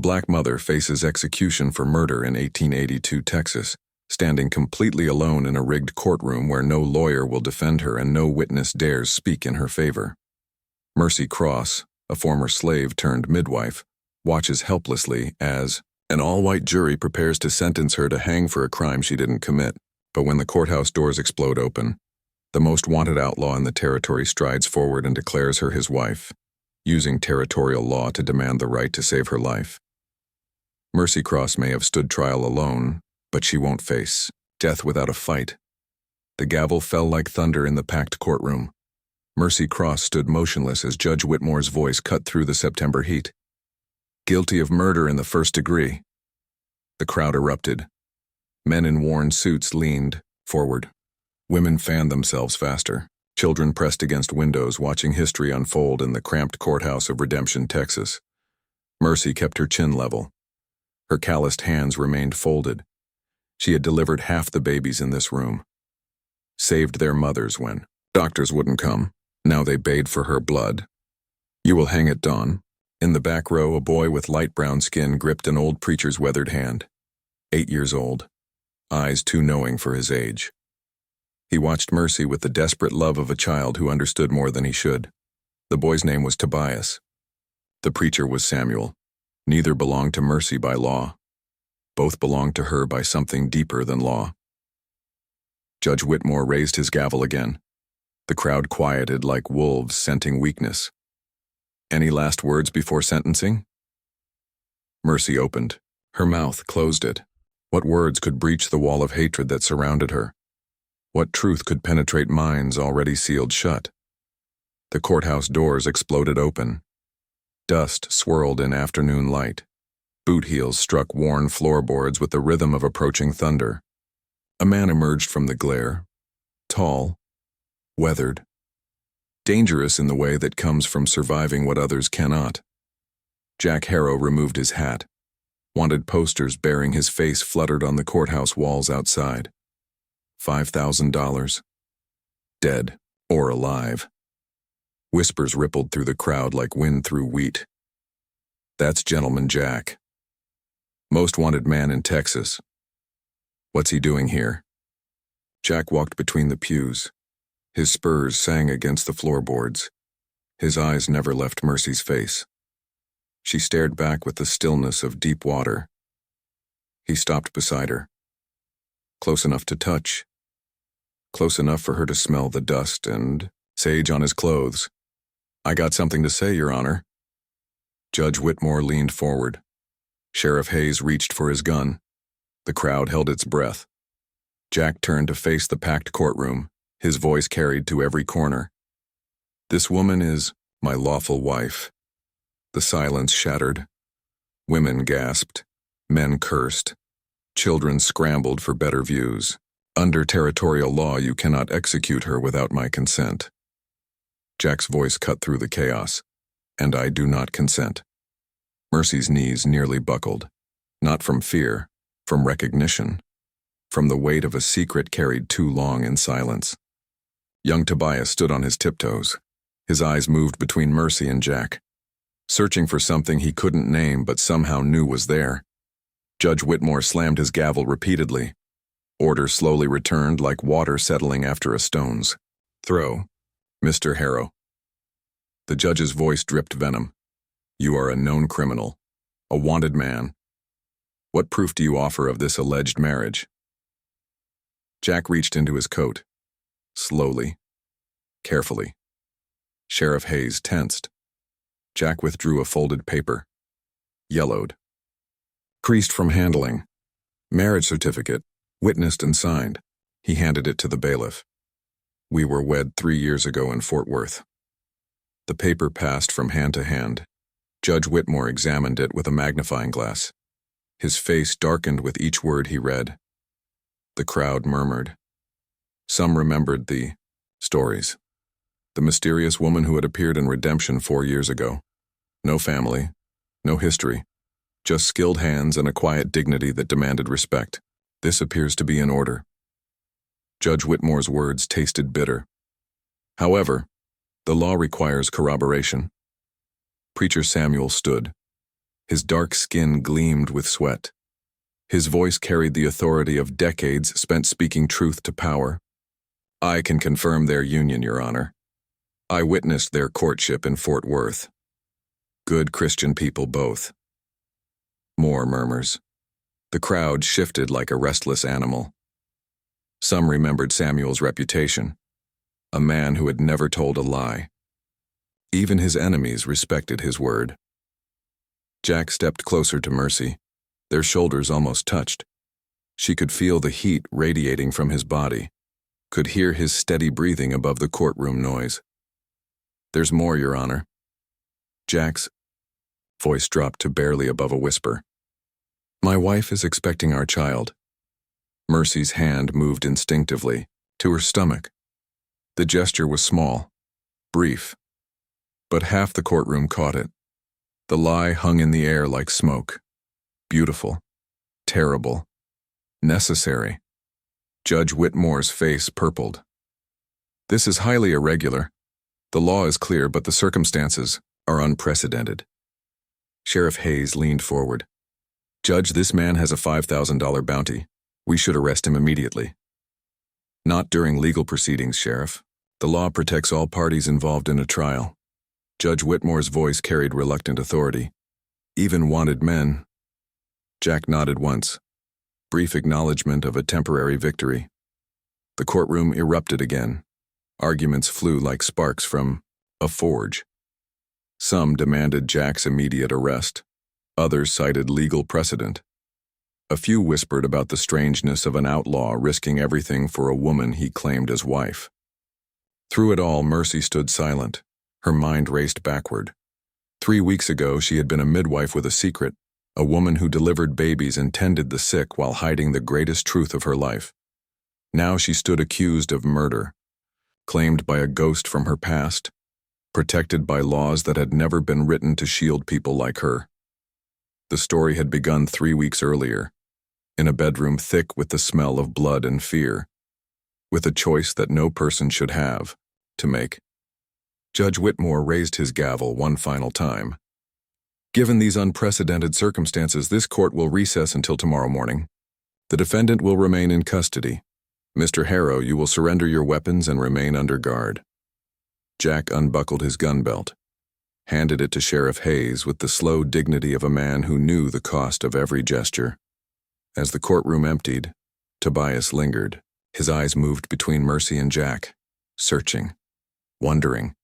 black mother faces execution for murder in 1882 Texas, standing completely alone in a rigged courtroom where no lawyer will defend her and no witness dares speak in her favor. Mercy Cross, a former slave turned midwife, watches helplessly as an all-white jury prepares to sentence her to hang for a crime she didn't commit. But when the courthouse doors explode open, the most wanted outlaw in the territory strides forward and declares her his wife, using territorial law to demand the right to save her life. Mercy Cross may have stood trial alone, but she won't face death without a fight. The gavel fell like thunder in the packed courtroom. Mercy Cross stood motionless as Judge Whitmore's voice cut through the September heat. Guilty of murder in the first degree. The crowd erupted. Men in worn suits leaned forward. Women fanned themselves faster. Children pressed against windows, watching history unfold in the cramped courthouse of Redemption, Texas. Mercy kept her chin level. Her calloused hands remained folded. She had delivered half the babies in this room. Saved their mothers when doctors wouldn't come. Now they bayed for her blood. You will hang at dawn. In the back row, a boy with light brown skin gripped an old preacher's weathered hand. 8 years old. Eyes too knowing for his age. He watched Mercy with the desperate love of a child who understood more than he should. The boy's name was Tobias. The preacher was Samuel. Neither belonged to Mercy by law. Both belonged to her by something deeper than law. Judge Whitmore raised his gavel again. The crowd quieted like wolves scenting weakness. Any last words before sentencing? Mercy opened. Her mouth closed it. What words could breach the wall of hatred that surrounded her? What truth could penetrate minds already sealed shut? The courthouse doors exploded open. Dust swirled in afternoon light. Boot heels struck worn floorboards with the rhythm of approaching thunder. A man emerged from the glare. Tall. Weathered. Dangerous in the way that comes from surviving what others cannot. Jack Harrow removed his hat. Wanted posters bearing his face fluttered on the courthouse walls outside. $5,000. Dead or alive. Whispers rippled through the crowd like wind through wheat. That's Gentleman Jack. Most wanted man in Texas. What's he doing here? Jack walked between the pews. His spurs sang against the floorboards. His eyes never left Mercy's face. She stared back with the stillness of deep water. He stopped beside her. Close enough to touch. Close enough for her to smell the dust and sage on his clothes. I got something to say, Your Honor. Judge Whitmore leaned forward. Sheriff Hayes reached for his gun. The crowd held its breath. Jack turned to face the packed courtroom, his voice carried to every corner. This woman is my lawful wife. The silence shattered. Women gasped. Men cursed. Children scrambled for better views. Under territorial law, you cannot execute her without my consent. Jack's voice cut through the chaos. And I do not consent. Mercy's knees nearly buckled. Not from fear, from recognition. From the weight of a secret carried too long in silence. Young Tobias stood on his tiptoes. His eyes moved between Mercy and Jack, searching for something he couldn't name but somehow knew was there. Judge Whitmore slammed his gavel repeatedly. Order slowly returned like water settling after a stone's throw. Mr. Harrow. The judge's voice dripped venom. You are a known criminal, a wanted man. What proof do you offer of this alleged marriage? Jack reached into his coat. Slowly. Carefully. Sheriff Hayes tensed. Jack withdrew a folded paper. Yellowed. Creased from handling. Marriage certificate. Witnessed and signed. He handed it to the bailiff. We were wed 3 years ago in Fort Worth. The paper passed from hand to hand. Judge Whitmore examined it with a magnifying glass. His face darkened with each word he read. The crowd murmured. Some remembered the stories. The mysterious woman who had appeared in Redemption 4 years ago. No family, no history, just skilled hands and a quiet dignity that demanded respect. This appears to be in order. Judge Whitmore's words tasted bitter. However, the law requires corroboration. Preacher Samuel stood. His dark skin gleamed with sweat. His voice carried the authority of decades spent speaking truth to power. I can confirm their union, Your Honor. I witnessed their courtship in Fort Worth. Good Christian people both. More murmurs. The crowd shifted like a restless animal. Some remembered Samuel's reputation, a man who had never told a lie. Even his enemies respected his word. Jack stepped closer to Mercy. Their shoulders almost touched. She could feel the heat radiating from his body, could hear his steady breathing above the courtroom noise. There's more, Your Honor. Jack's voice dropped to barely above a whisper. My wife is expecting our child. Mercy's hand moved instinctively to her stomach. The gesture was small, brief, but half the courtroom caught it. The lie hung in the air like smoke. Beautiful, terrible, necessary. Judge Whitmore's face purpled. This is highly irregular. The law is clear, but the circumstances are unprecedented. Sheriff Hayes leaned forward. Judge, this man has a $5,000 bounty. We should arrest him immediately. Not during legal proceedings, Sheriff. The law protects all parties involved in a trial. Judge Whitmore's voice carried reluctant authority. Even wanted men. Jack nodded once. Brief acknowledgement of a temporary victory. The courtroom erupted again. Arguments flew like sparks from a forge. Some demanded Jack's immediate arrest. Others cited legal precedent. A few whispered about the strangeness of an outlaw risking everything for a woman he claimed as wife. Through it all, Mercy stood silent. Her mind raced backward. 3 weeks ago, she had been a midwife with a secret, a woman who delivered babies and tended the sick while hiding the greatest truth of her life. Now she stood accused of murder, claimed by a ghost from her past, protected by laws that had never been written to shield people like her. The story had begun 3 weeks earlier, in a bedroom thick with the smell of blood and fear, with a choice that no person should have to make. Judge Whitmore raised his gavel one final time. Given these unprecedented circumstances, this court will recess until tomorrow morning. The defendant will remain in custody. Mr. Harrow, you will surrender your weapons and remain under guard. Jack unbuckled his gun belt, handed it to Sheriff Hayes with the slow dignity of a man who knew the cost of every gesture. As the courtroom emptied, Tobias lingered. His eyes moved between Mercy and Jack, searching, wondering,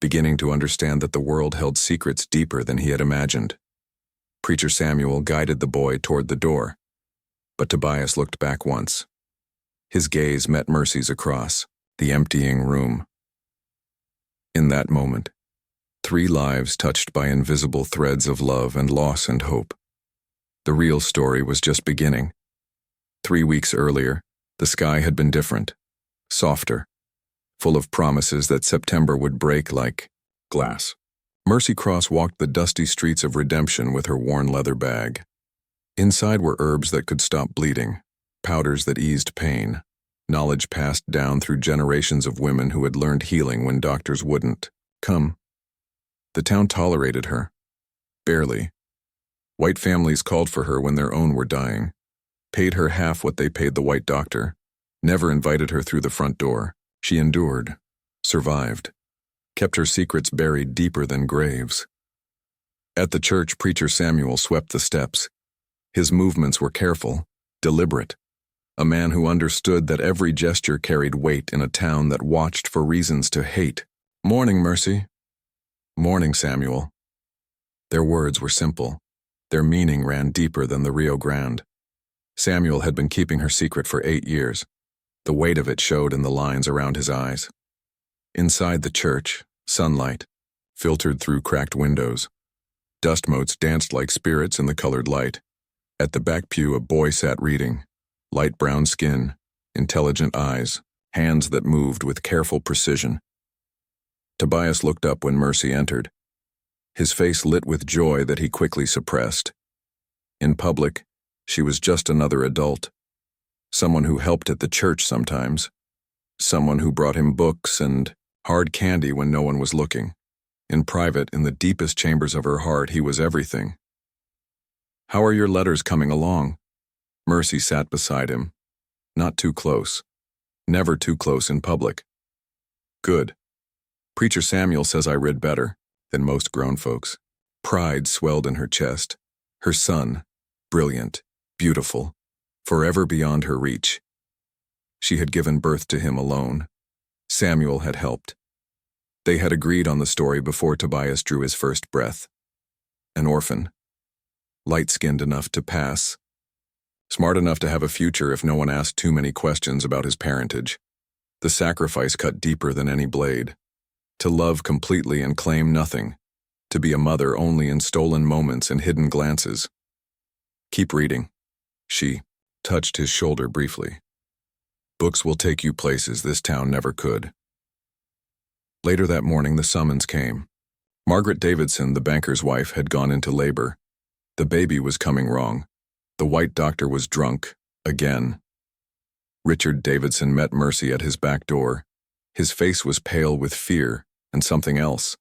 beginning to understand that the world held secrets deeper than he had imagined. Preacher Samuel guided the boy toward the door, but Tobias looked back once. His gaze met Mercy's across the emptying room. In that moment, 3 lives touched by invisible threads of love and loss and hope. The real story was just beginning. 3 weeks earlier, the sky had been different, softer, full of promises that September would break like glass. Mercy Cross walked the dusty streets of redemption with her worn leather bag. Inside were herbs that could stop bleeding, powders that eased pain, knowledge passed down through generations of women who had learned healing when doctors wouldn't. Come. The town tolerated her. Barely. White families called for her when their own were dying, paid her half what they paid the white doctor, never invited her through the front door. She endured, survived, kept her secrets buried deeper than graves. At the church, Preacher Samuel swept the steps. His movements were careful, deliberate, a man who understood that every gesture carried weight in a town that watched for reasons to hate. Morning, Mercy. Morning, Samuel. Their words were simple. Their meaning ran deeper than the Rio Grande. Samuel had been keeping her secret for 8 years. The weight of it showed in the lines around his eyes. Inside the church, sunlight filtered through cracked windows. Dust motes danced like spirits in the colored light. At the back pew, a boy sat reading. Light brown skin, intelligent eyes, hands that moved with careful precision. Tobias looked up when Mercy entered. His face lit with joy that he quickly suppressed. In public, she was just another adult. Someone who helped at the church sometimes. Someone who brought him books and hard candy when no one was looking. In private, in the deepest chambers of her heart, he was everything. How are your letters coming along? Mercy sat beside him. Not too close. Never too close in public. Good. Preacher Samuel says I read better than most grown folks. Pride swelled in her chest. Her son, brilliant, beautiful, forever beyond her reach. She had given birth to him alone. Samuel had helped. They had agreed on the story before Tobias drew his first breath. An orphan. Light-skinned enough to pass. Smart enough to have a future if no one asked too many questions about his parentage. The sacrifice cut deeper than any blade. To love completely and claim nothing. To be a mother only in stolen moments and hidden glances. Keep reading. She touched his shoulder briefly. Books will take you places this town never could. Later that morning, the summons came. Margaret Davidson, the banker's wife, had gone into labor. The baby was coming wrong. The white doctor was drunk, again. Richard Davidson met Mercy at his back door. His face was pale with fear and something else.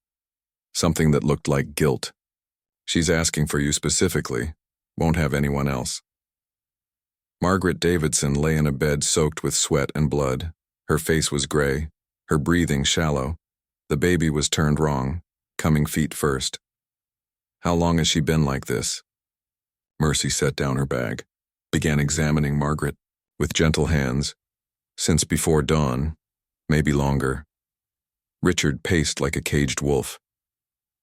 Something that looked like guilt. She's asking for you specifically. Won't have anyone else. Margaret Davidson lay in a bed soaked with sweat and blood. Her face was gray, her breathing shallow. The baby was turned wrong, coming feet first. How long has she been like this? Mercy set down her bag, began examining Margaret with gentle hands. Since before dawn, maybe longer. Richard paced like a caged wolf.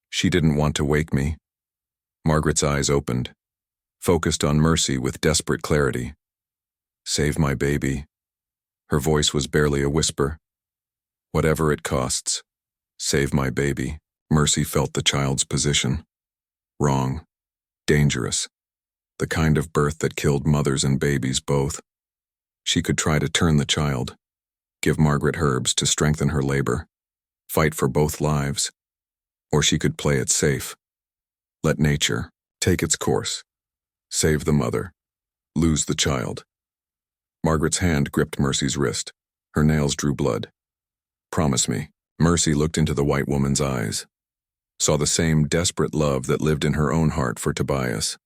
She didn't want to wake me. Margaret's eyes opened, focused on Mercy with desperate clarity. Save my baby. Her voice was barely a whisper. Whatever it costs, save my baby. Mercy felt the child's position. Wrong. Dangerous. The kind of birth that killed mothers and babies both. She could try to turn the child, give Margaret herbs to strengthen her labor, fight for both lives. Or she could play it safe. Let nature take its course. Save the mother. Lose the child. Margaret's hand gripped Mercy's wrist. Her nails drew blood. Promise me. Mercy looked into the white woman's eyes. Saw the same desperate love that lived in her own heart for Tobias.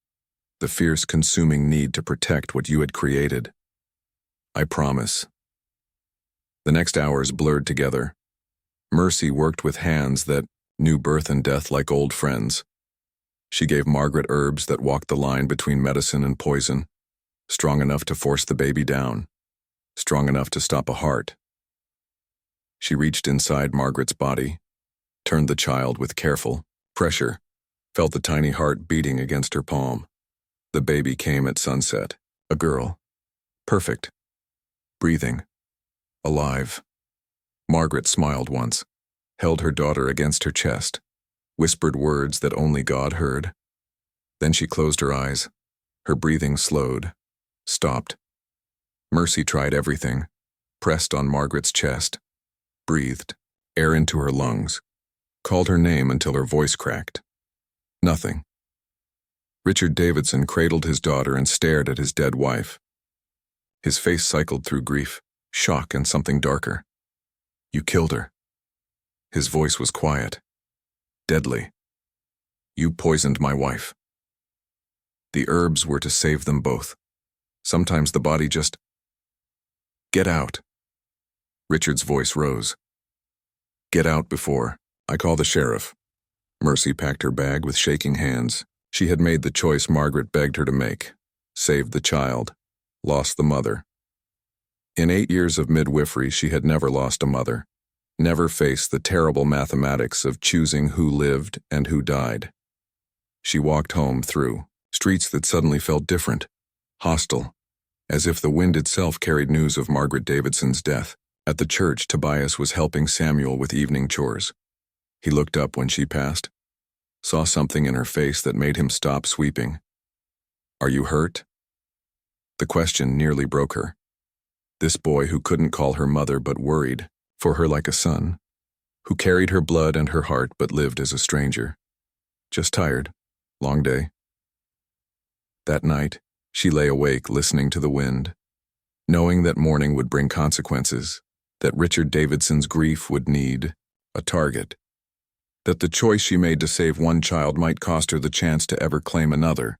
The fierce, consuming need to protect what you had created. I promise. The next hours blurred together. Mercy worked with hands that knew birth and death like old friends. She gave Margaret herbs that walked the line between medicine and poison, strong enough to force the baby down, strong enough to stop a heart. She reached inside Margaret's body, turned the child with careful pressure, felt the tiny heart beating against her palm. The baby came at sunset, a girl. Perfect. Breathing. Alive. Margaret smiled once, held her daughter against her chest, whispered words that only God heard. Then she closed her eyes. Her breathing slowed, stopped. Mercy tried everything, pressed on Margaret's chest, breathed, air into her lungs, called her name until her voice cracked. Nothing. Richard Davidson cradled his daughter and stared at his dead wife. His face cycled through grief, shock, and something darker. You killed her. His voice was quiet, deadly. You poisoned my wife. The herbs were to save them both. Sometimes the body just... Get out. Richard's voice rose. Get out before I call the sheriff. Mercy packed her bag with shaking hands. She had made the choice Margaret begged her to make. Saved the child. Lost the mother. In 8 years of midwifery, she had never lost a mother. Never faced the terrible mathematics of choosing who lived and who died. She walked home through streets that suddenly felt different, hostile, as if the wind itself carried news of Margaret Davidson's death. At the church, Tobias was helping Samuel with evening chores. He looked up when she passed, saw something in her face that made him stop sweeping. Are you hurt? The question nearly broke her. This boy who couldn't call her mother but worried for her like a son, who carried her blood and her heart but lived as a stranger. Just tired. Long day. That night, she lay awake listening to the wind, knowing that morning would bring consequences, that Richard Davidson's grief would need a target, that the choice she made to save one child might cost her the chance to ever claim another.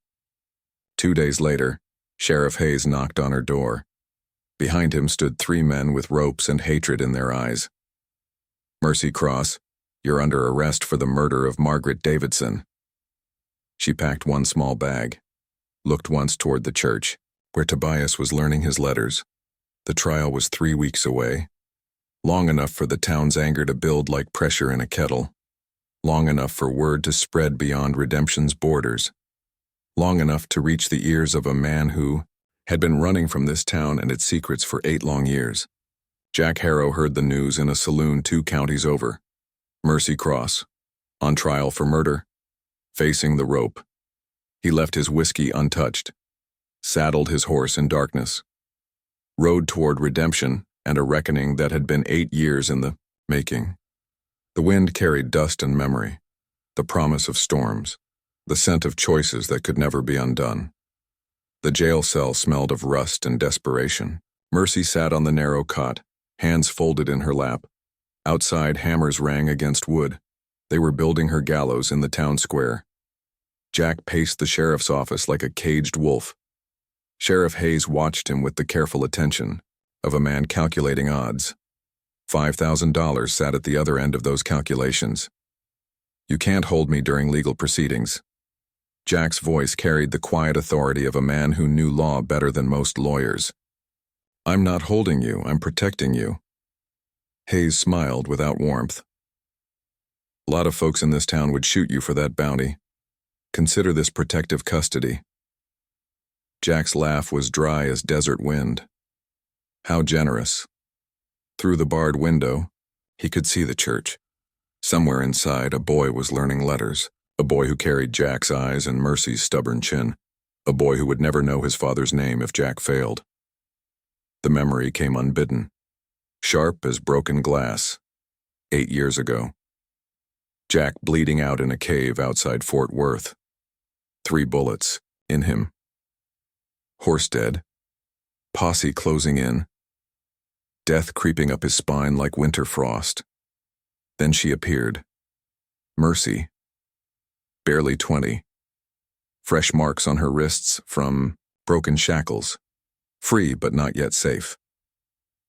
2 days later, Sheriff Hayes knocked on her door. Behind him stood 3 men with ropes and hatred in their eyes. "Mercy Cross, you're under arrest for the murder of Margaret Davidson." She packed one small bag, looked once toward the church, where Tobias was learning his letters. The trial was 3 weeks away, long enough for the town's anger to build like pressure in a kettle, long enough for word to spread beyond redemption's borders, long enough to reach the ears of a man who had been running from this town and its secrets for 8 long years. Jack Harrow heard the news in a saloon 2 counties over. Mercy Cross, on trial for murder, facing the rope. He left his whiskey untouched, saddled his horse in darkness, rode toward redemption and a reckoning that had been 8 years in the making. The wind carried dust and memory, the promise of storms, the scent of choices that could never be undone. The jail cell smelled of rust and desperation. Mercy sat on the narrow cot, hands folded in her lap. Outside, hammers rang against wood. They were building her gallows in the town square. Jack paced the sheriff's office like a caged wolf. Sheriff Hayes watched him with the careful attention of a man calculating odds. $5,000 sat at the other end of those calculations. "You can't hold me during legal proceedings." Jack's voice carried the quiet authority of a man who knew law better than most lawyers. "I'm not holding you, I'm protecting you." Hayes smiled without warmth. "A lot of folks in this town would shoot you for that bounty. Consider this protective custody." Jack's laugh was dry as desert wind. How generous. Through the barred window, he could see the church. Somewhere inside, a boy was learning letters, a boy who carried Jack's eyes and Mercy's stubborn chin, a boy who would never know his father's name if Jack failed. The memory came unbidden, sharp as broken glass. 8 years ago. Jack bleeding out in a cave outside Fort Worth. 3 bullets, in him. Horse dead. Posse closing in. Death creeping up his spine like winter frost. Then she appeared. Mercy. Barely 20. Fresh marks on her wrists from broken shackles. Free but not yet safe.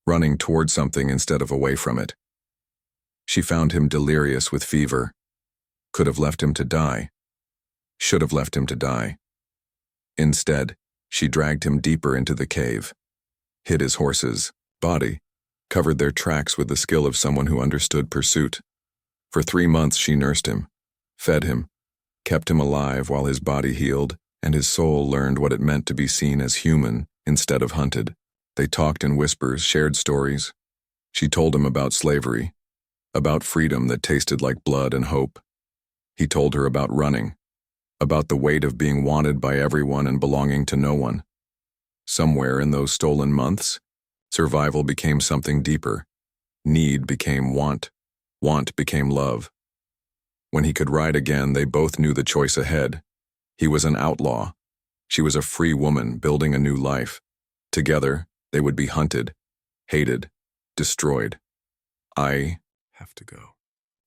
Running toward something instead of away from it. She found him delirious with fever. Could have left him to die. Should have left him to die. Instead, she dragged him deeper into the cave. Hid his horse's body. Covered their tracks with the skill of someone who understood pursuit. For 3 months she nursed him. Fed him. Kept him alive while his body healed and his soul learned what it meant to be seen as human instead of hunted. They talked in whispers, shared stories. She told him about slavery. About freedom that tasted like blood and hope. He told her about running. About the weight of being wanted by everyone and belonging to no one. Somewhere in those stolen months, survival became something deeper. Need became want. Want became love. When he could ride again, they both knew the choice ahead. He was an outlaw. She was a free woman building a new life. Together, they would be hunted, hated, destroyed. "I have to go."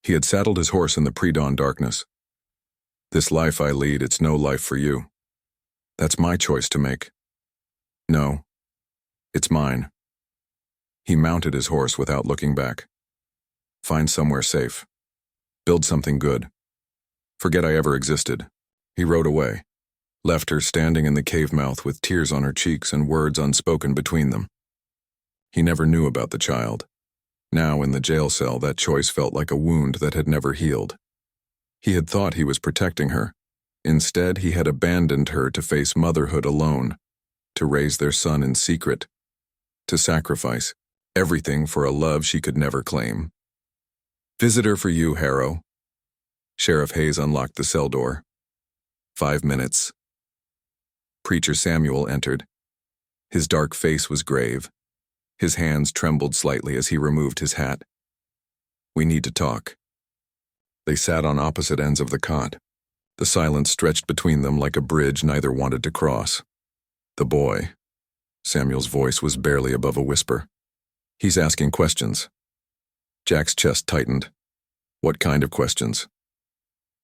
He had saddled his horse in the pre-dawn darkness. "This life I lead, it's no life for you. That's my choice to make." "No, it's mine." He mounted his horse without looking back. Find somewhere safe. Build something good. Forget I ever existed. He rode away. Left her standing in the cave mouth with tears on her cheeks and words unspoken between them. He never knew about the child. Now in the jail cell, that choice felt like a wound that had never healed. He had thought he was protecting her. Instead, he had abandoned her to face motherhood alone, to raise their son in secret, to sacrifice everything for a love she could never claim. "Visitor for you, Harrow." Sheriff Hayes unlocked the cell door. 5 minutes. Preacher Samuel entered. His dark face was grave. His hands trembled slightly as he removed his hat. "We need to talk." They sat on opposite ends of the cot. The silence stretched between them like a bridge neither wanted to cross. "The boy." Samuel's voice was barely above a whisper. "He's asking questions." Jack's chest tightened. What kind of questions?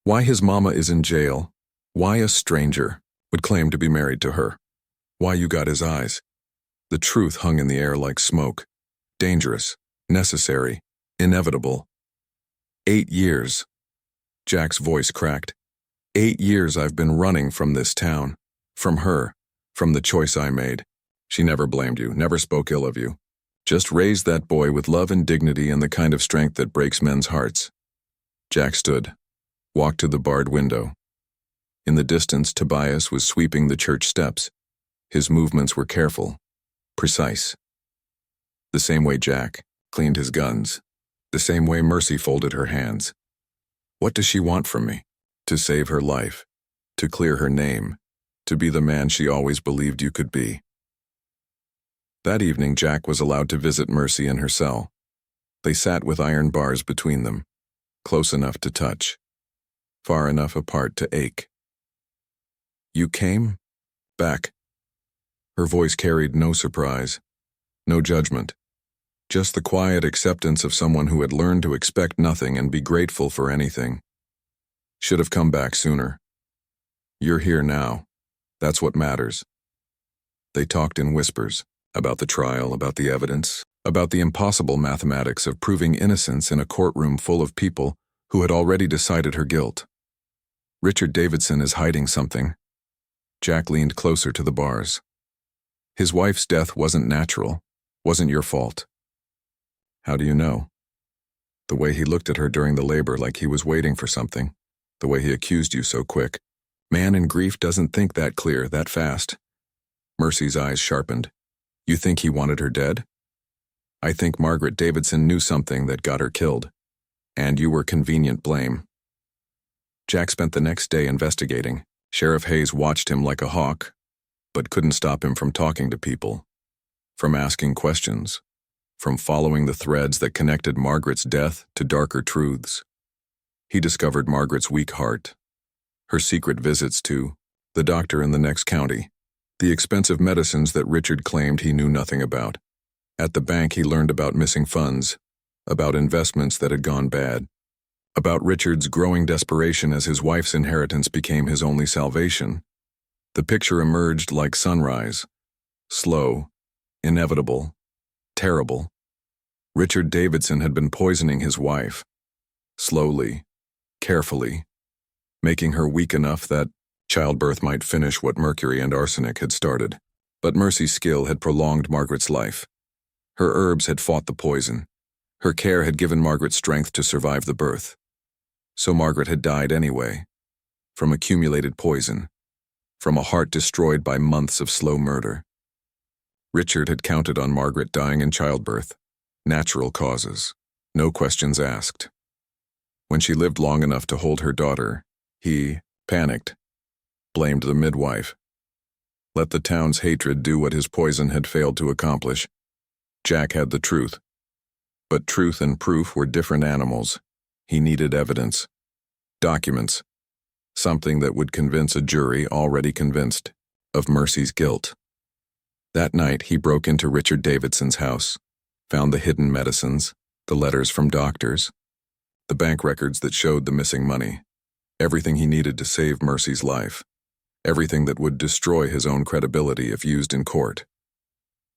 Why his mama is in jail? Why a stranger? would claim to be married to her. Why you got his eyes? The truth hung in the air like smoke. Dangerous, necessary, inevitable. 8 years. Jack's voice cracked. 8 years I've been running from this town. From her. From the choice I made. She never blamed you, never spoke ill of you. Just raised that boy with love and dignity and the kind of strength that breaks men's hearts. Jack stood, walked to the barred window. In the distance, Tobias was sweeping the church steps. His movements were careful, precise. The same way Jack cleaned his guns. The same way Mercy folded her hands. What does she want from me? To save her life. To clear her name. To be the man she always believed you could be. That evening, Jack was allowed to visit Mercy in her cell. They sat with iron bars between them, close enough to touch, far enough apart to ache. You came? Back. Her voice carried no surprise, no judgment, just the quiet acceptance of someone who had learned to expect nothing and be grateful for anything. Should have come back sooner. You're here now. That's what matters. They talked in whispers. About the trial, about the evidence, about the impossible mathematics of proving innocence in a courtroom full of people who had already decided her guilt. Richard Davidson is hiding something. Jack leaned closer to the bars. His wife's death wasn't natural, wasn't your fault. How do you know? The way he looked at her during the labor like he was waiting for something, the way he accused you so quick. Man in grief doesn't think that clear, that fast. Mercy's eyes sharpened. You think he wanted her dead? I think Margaret Davidson knew something that got her killed. And you were convenient blame. Jack spent the next day investigating. Sheriff Hayes watched him like a hawk, but couldn't stop him from talking to people, from asking questions, from following the threads that connected Margaret's death to darker truths. He discovered Margaret's weak heart, her secret visits to the doctor in the next county, the expensive medicines that Richard claimed he knew nothing about. At the bank, he learned about missing funds, about investments that had gone bad, about Richard's growing desperation as his wife's inheritance became his only salvation. The picture emerged like sunrise, slow, inevitable, terrible. Richard Davidson had been poisoning his wife, slowly, carefully, making her weak enough that childbirth might finish what mercury and arsenic had started. But Mercy's skill had prolonged Margaret's life. Her herbs had fought the poison. Her care had given Margaret strength to survive the birth. So Margaret had died anyway, from accumulated poison, from a heart destroyed by months of slow murder. Richard had counted on Margaret dying in childbirth, natural causes, no questions asked. When she lived long enough to hold her daughter, he, panicked, blamed the midwife. Let the town's hatred do what his poison had failed to accomplish. Jack had the truth. But truth and proof were different animals. He needed evidence. Documents. Something that would convince a jury already convinced of Mercy's guilt. That night, he broke into Richard Davidson's house, found the hidden medicines, the letters from doctors, the bank records that showed the missing money, everything he needed to save Mercy's life. Everything that would destroy his own credibility if used in court.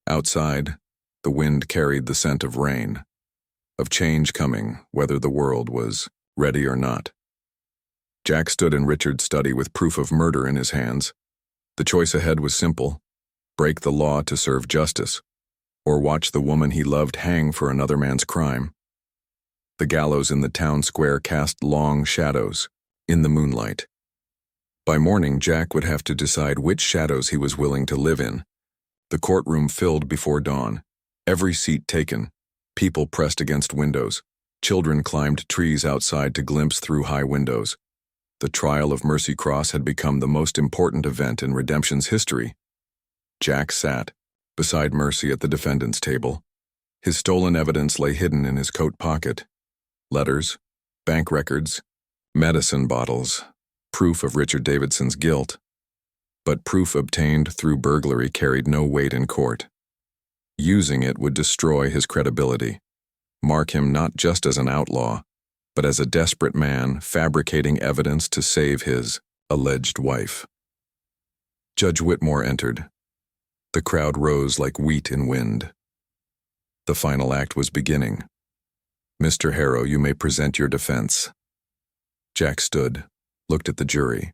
Outside, the wind carried the scent of rain, of change coming, whether the world was ready or not. Jack stood in Richard's study with proof of murder in his hands. The choice ahead was simple: break the law to serve justice, or watch the woman he loved hang for another man's crime. The gallows in the town square cast long shadows in the moonlight. By morning, Jack would have to decide which shadows he was willing to live in. The courtroom filled before dawn, every seat taken, people pressed against windows, children climbed trees outside to glimpse through high windows. The trial of Mercy Cross had become the most important event in Redemption's history. Jack sat beside Mercy at the defendant's table. His stolen evidence lay hidden in his coat pocket. Letters, bank records, medicine bottles, proof of Richard Davidson's guilt. But proof obtained through burglary carried no weight in court. Using it would destroy his credibility, mark him not just as an outlaw, but as a desperate man fabricating evidence to save his alleged wife. Judge Whitmore entered. The crowd rose like wheat in wind. The final act was beginning. Mr. Harrow, you may present your defense. Jack stood, looked at the jury.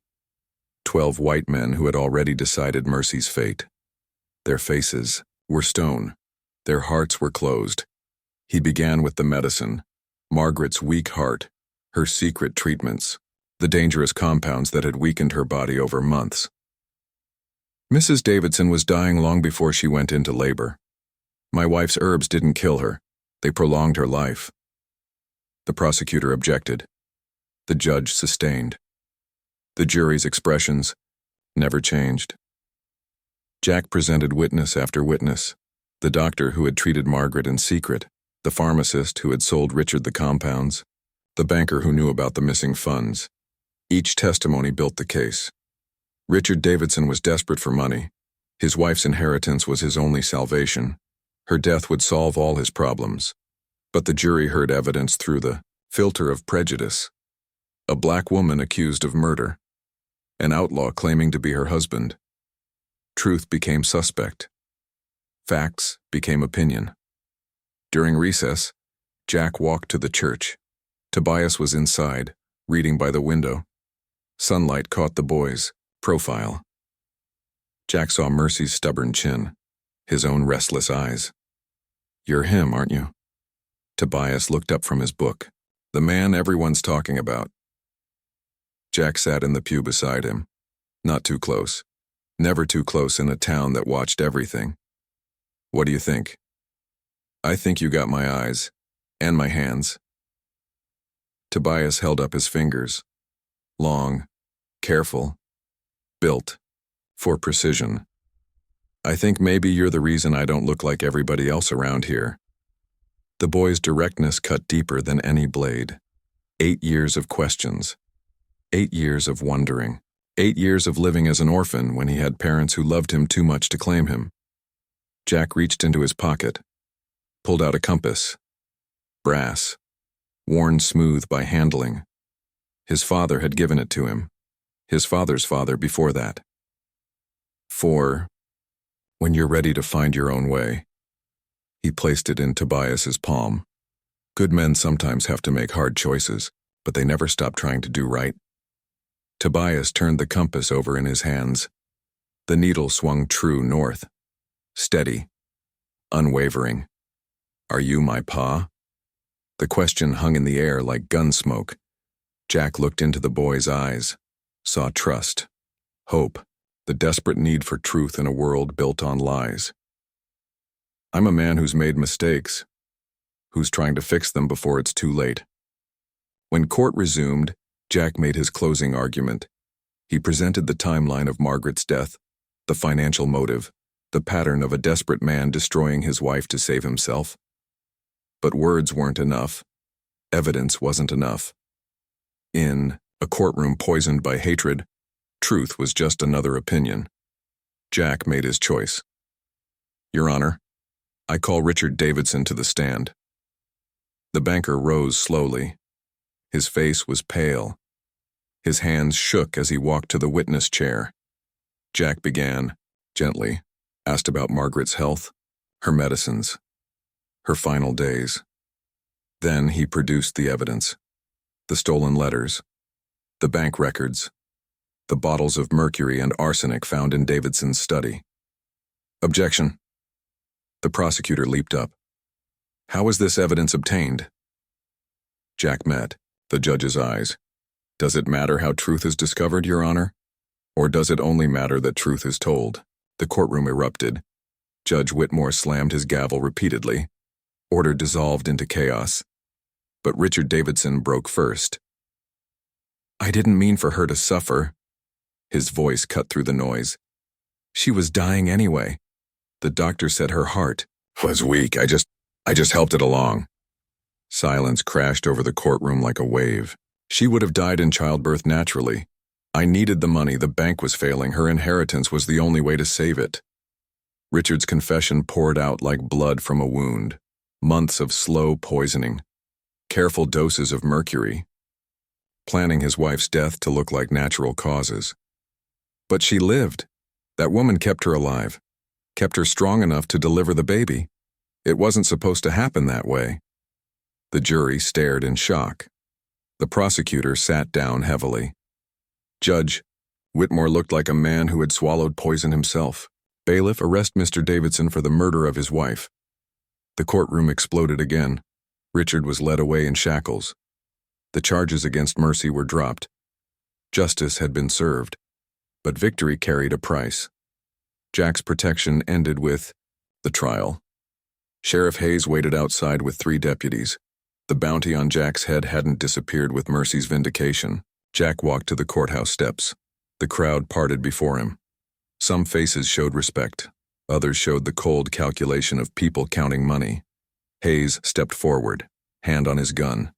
12 white men who had already decided Mercy's fate. Their faces were stone. Their hearts were closed. He began with the medicine, Margaret's weak heart, her secret treatments, the dangerous compounds that had weakened her body over months. Mrs. Davidson was dying long before she went into labor. My wife's herbs didn't kill her. They prolonged her life. The prosecutor objected. The judge sustained. The jury's expressions never changed. Jack presented witness after witness. The doctor who had treated Margaret in secret, the pharmacist who had sold Richard the compounds, the banker who knew about the missing funds. Each testimony built the case. Richard Davidson was desperate for money. His wife's inheritance was his only salvation. Her death would solve all his problems. But the jury heard evidence through the filter of prejudice. A black woman accused of murder. An outlaw claiming to be her husband. Truth became suspect. Facts became opinion. During recess, Jack walked to the church. Tobias was inside, reading by the window. Sunlight caught the boy's profile. Jack saw Mercy's stubborn chin, his own restless eyes. You're him, aren't you? Tobias looked up from his book. The man everyone's talking about. Jack sat in the pew beside him. Not too close. Never too close in a town that watched everything. What do you think? I think you got my eyes. And my hands. Tobias held up his fingers. Long. Careful. Built. For precision. I think maybe you're the reason I don't look like everybody else around here. The boy's directness cut deeper than any blade. 8 years of questions. 8 years of wondering. 8 years of living as an orphan when he had parents who loved him too much to claim him. Jack reached into his pocket, pulled out a compass. Brass. Worn smooth by handling. His father had given it to him. His father's father before that. For when you're ready to find your own way. He placed it in Tobias's palm. Good men sometimes have to make hard choices, but they never stop trying to do right. Tobias turned the compass over in his hands. The needle swung true north. Steady. Unwavering. Are you my pa? The question hung in the air like gun smoke. Jack looked into the boy's eyes, saw trust, hope, the desperate need for truth in a world built on lies. I'm a man who's made mistakes, who's trying to fix them before it's too late. When court resumed, Jack made his closing argument. He presented the timeline of Margaret's death, the financial motive, the pattern of a desperate man destroying his wife to save himself. But words weren't enough. Evidence wasn't enough. In a courtroom poisoned by hatred, truth was just another opinion. Jack made his choice. Your Honor, I call Richard Davidson to the stand. The banker rose slowly. His face was pale. His hands shook as he walked to the witness chair. Jack began, gently, asked about Margaret's health, her medicines, her final days. Then he produced the evidence. The stolen letters, the bank records, the bottles of mercury and arsenic found in Davidson's study. Objection. The prosecutor leaped up. How was this evidence obtained? Jack met the judge's eyes. Does it matter how truth is discovered, Your Honor? Or does it only matter that truth is told? The courtroom erupted. Judge Whitmore slammed his gavel repeatedly. Order dissolved into chaos. But Richard Davidson broke first. I didn't mean for her to suffer. His voice cut through the noise. She was dying anyway. The doctor said her heart was weak. I just helped it along. Silence crashed over the courtroom like a wave. She would have died in childbirth naturally. I needed the money. The bank was failing. Her inheritance was the only way to save it. Richard's confession poured out like blood from a wound. Months of slow poisoning. Careful doses of mercury. Planning his wife's death to look like natural causes. But she lived. That woman kept her alive, kept her strong enough to deliver the baby. It wasn't supposed to happen that way. The jury stared in shock. The prosecutor sat down heavily. Judge, Whitmore looked like a man who had swallowed poison himself. Bailiff, arrest Mr. Davidson for the murder of his wife. The courtroom exploded again. Richard was led away in shackles. The charges against Mercy were dropped. Justice had been served, but victory carried a price. Jack's protection ended with the trial. Sheriff Hayes waited outside with 3 deputies. The bounty on Jack's head hadn't disappeared with Mercy's vindication. Jack walked to the courthouse steps. The crowd parted before him. Some faces showed respect. Others showed the cold calculation of people counting money. Hayes stepped forward, hand on his gun.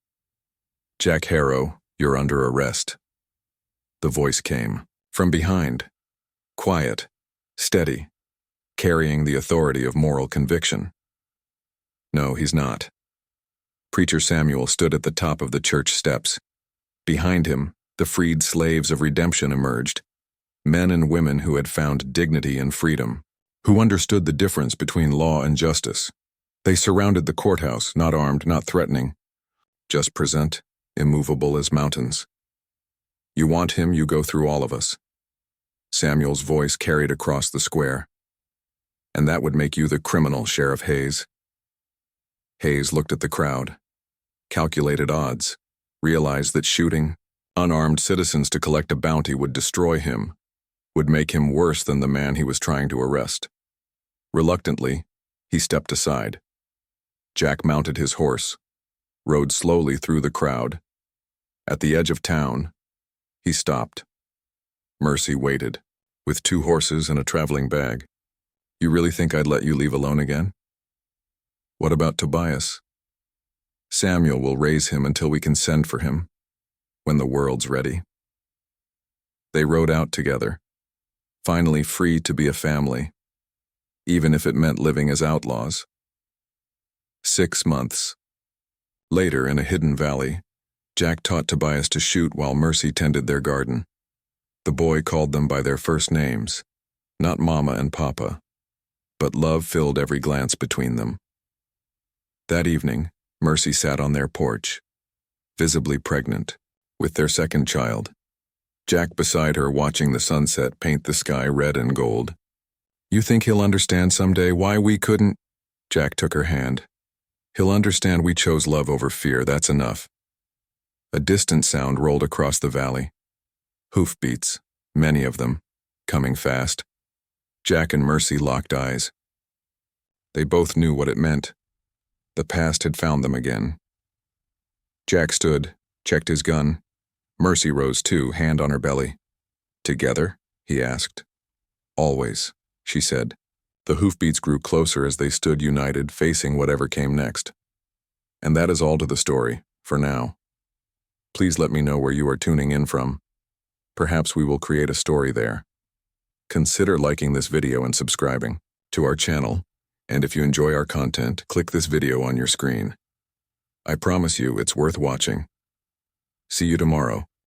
Jack Harrow, you're under arrest. The voice came from behind. Quiet, steady, carrying the authority of moral conviction. No, he's not. Preacher Samuel stood at the top of the church steps. Behind him, the freed slaves of redemption emerged. Men and women who had found dignity and freedom, who understood the difference between law and justice. They surrounded the courthouse, not armed, not threatening, just present, immovable as mountains. You want him, you go through all of us. Samuel's voice carried across the square. And that would make you the criminal, Sheriff Hayes. Hayes looked at the crowd, calculated odds, realized that shooting unarmed citizens to collect a bounty would destroy him, would make him worse than the man he was trying to arrest. Reluctantly, he stepped aside. Jack mounted his horse, rode slowly through the crowd. At the edge of town, he stopped. Mercy waited, with 2 horses and a traveling bag. You really think I'd let you leave alone again? What about Tobias? Samuel will raise him until we can send for him, when the world's ready. They rode out together, finally free to be a family, even if it meant living as outlaws. 6 months. Later, in a hidden valley, Jack taught Tobias to shoot while Mercy tended their garden. The boy called them by their first names, not Mama and Papa, but love filled every glance between them. That evening, Mercy sat on their porch, visibly pregnant, with their second child. Jack beside her watching the sunset paint the sky red and gold. You think he'll understand someday why we couldn't? Jack took her hand. He'll understand we chose love over fear, that's enough. A distant sound rolled across the valley. Hoofbeats, many of them, coming fast. Jack and Mercy locked eyes. They both knew what it meant. The past had found them again. Jack stood, checked his gun. Mercy rose too, hand on her belly. Together? He asked. Always, she said. The hoofbeats grew closer as they stood united, facing whatever came next. And that is all to the story, for now. Please let me know where you are tuning in from. Perhaps we will create a story there. Consider liking this video and subscribing to our channel, and if you enjoy our content, click this video on your screen. I promise you it's worth watching. See you tomorrow.